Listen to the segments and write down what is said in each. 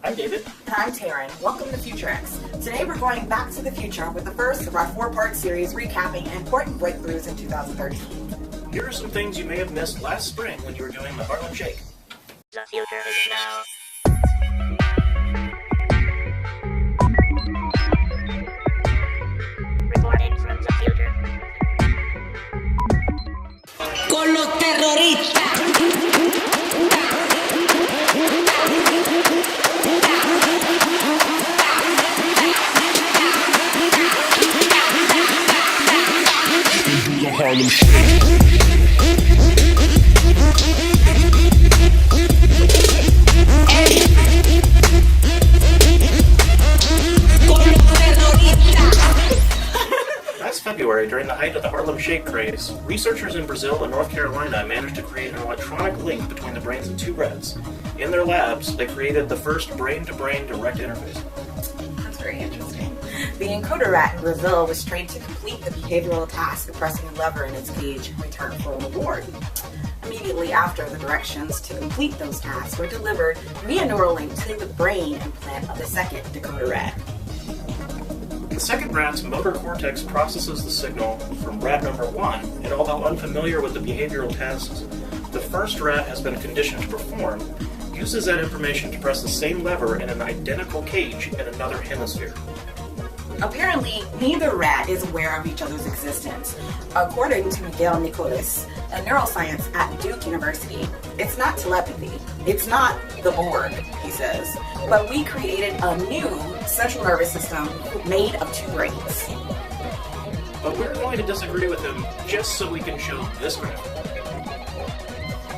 I'm David. And I'm Taryn. Welcome to FutureX. Today we're going back to the future with the first of our 4-part series recapping important breakthroughs in 2013. Here are some things you may have missed last spring when you were doing the Harlem Shake. The future is now. Reporting from the future. Con los terroristas. The Harlem Shake. Last February, during the height of the Harlem Shake craze, researchers in Brazil and North Carolina managed to create an electronic link between the brains of two rats. In their labs, they created the first brain-to-brain direct interface. That's very interesting. The encoder rat in Brazil was trained to complete the behavioral task of pressing a lever in its cage in return for a reward. Immediately after, the directions to complete those tasks were delivered via neural link to the brain implant of the second decoder rat. The second rat's motor cortex processes the signal from rat number 1, and although unfamiliar with the behavioral tasks the first rat has been conditioned to perform, uses that information to press the same lever in an identical cage in another hemisphere. Apparently, neither rat is aware of each other's existence. According to Miguel Nicolas, a neuroscience at Duke University, it's not telepathy. It's not the Borg, he says. But we created a new central nervous system made of two brains. But we're going to disagree with him just so we can show this graph.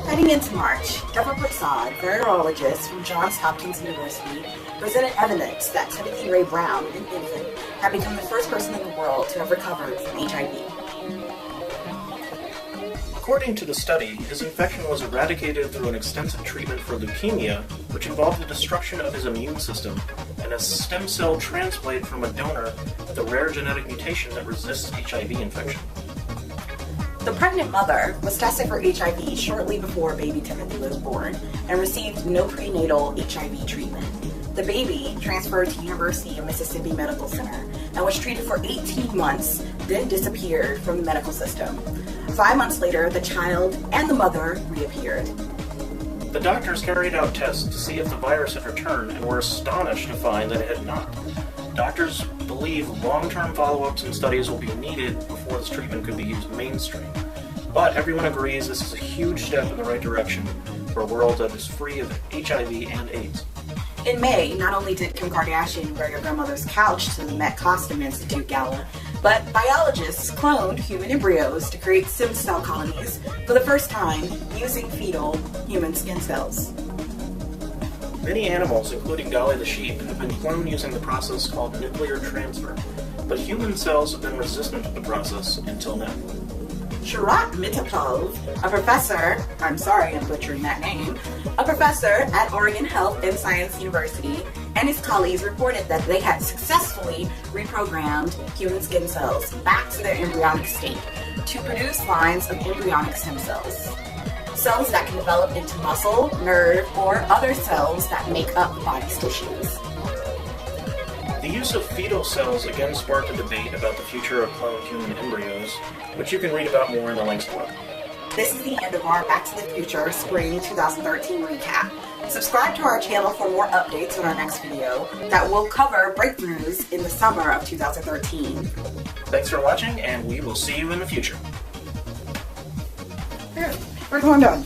Heading into March, Deborah Prasad, a neurologist from Johns Hopkins University, presented evidence that Timothy Ray Brown, an infant, had become the first person in the world to have recovered from HIV. According to the study, his infection was eradicated through an extensive treatment for leukemia, which involved the destruction of his immune system and a stem cell transplant from a donor with a rare genetic mutation that resists HIV infection. The pregnant mother was tested for HIV shortly before baby Timothy was born and received no prenatal HIV treatment. The baby transferred to University of Mississippi Medical Center and was treated for 18 months, then disappeared from the medical system. 5 months later, the child and the mother reappeared. The doctors carried out tests to see if the virus had returned and were astonished to find that it had not. Doctors believe long-term follow-ups and studies will be needed before this treatment could be used mainstream. But everyone agrees this is a huge step in the right direction for a world that is free of HIV and AIDS. In May, not only did Kim Kardashian wear your grandmother's couch to the Met Costume Institute Gala, but biologists cloned human embryos to create stem cell colonies for the first time using fetal human skin cells. Many animals, including Dolly the sheep, have been cloned using the process called nuclear transfer, but human cells have been resistant to the process until now. Sharat Mitapov, a professor, I'm sorry I'm butchering that name, a professor at Oregon Health and Science University, and his colleagues reported that they had successfully reprogrammed human skin cells back to their embryonic state to produce lines of embryonic stem cells. Cells that can develop into muscle, nerve, or other cells that make up the body's tissues. The use of fetal cells again sparked a debate about the future of cloned human embryos, which you can read about more in the links below. This is the end of our Back to the Future Spring 2013 recap. Subscribe to our channel for more updates on our next video that will cover breakthroughs in the summer of 2013. Thanks for watching, and we will see you in the future. We're going down.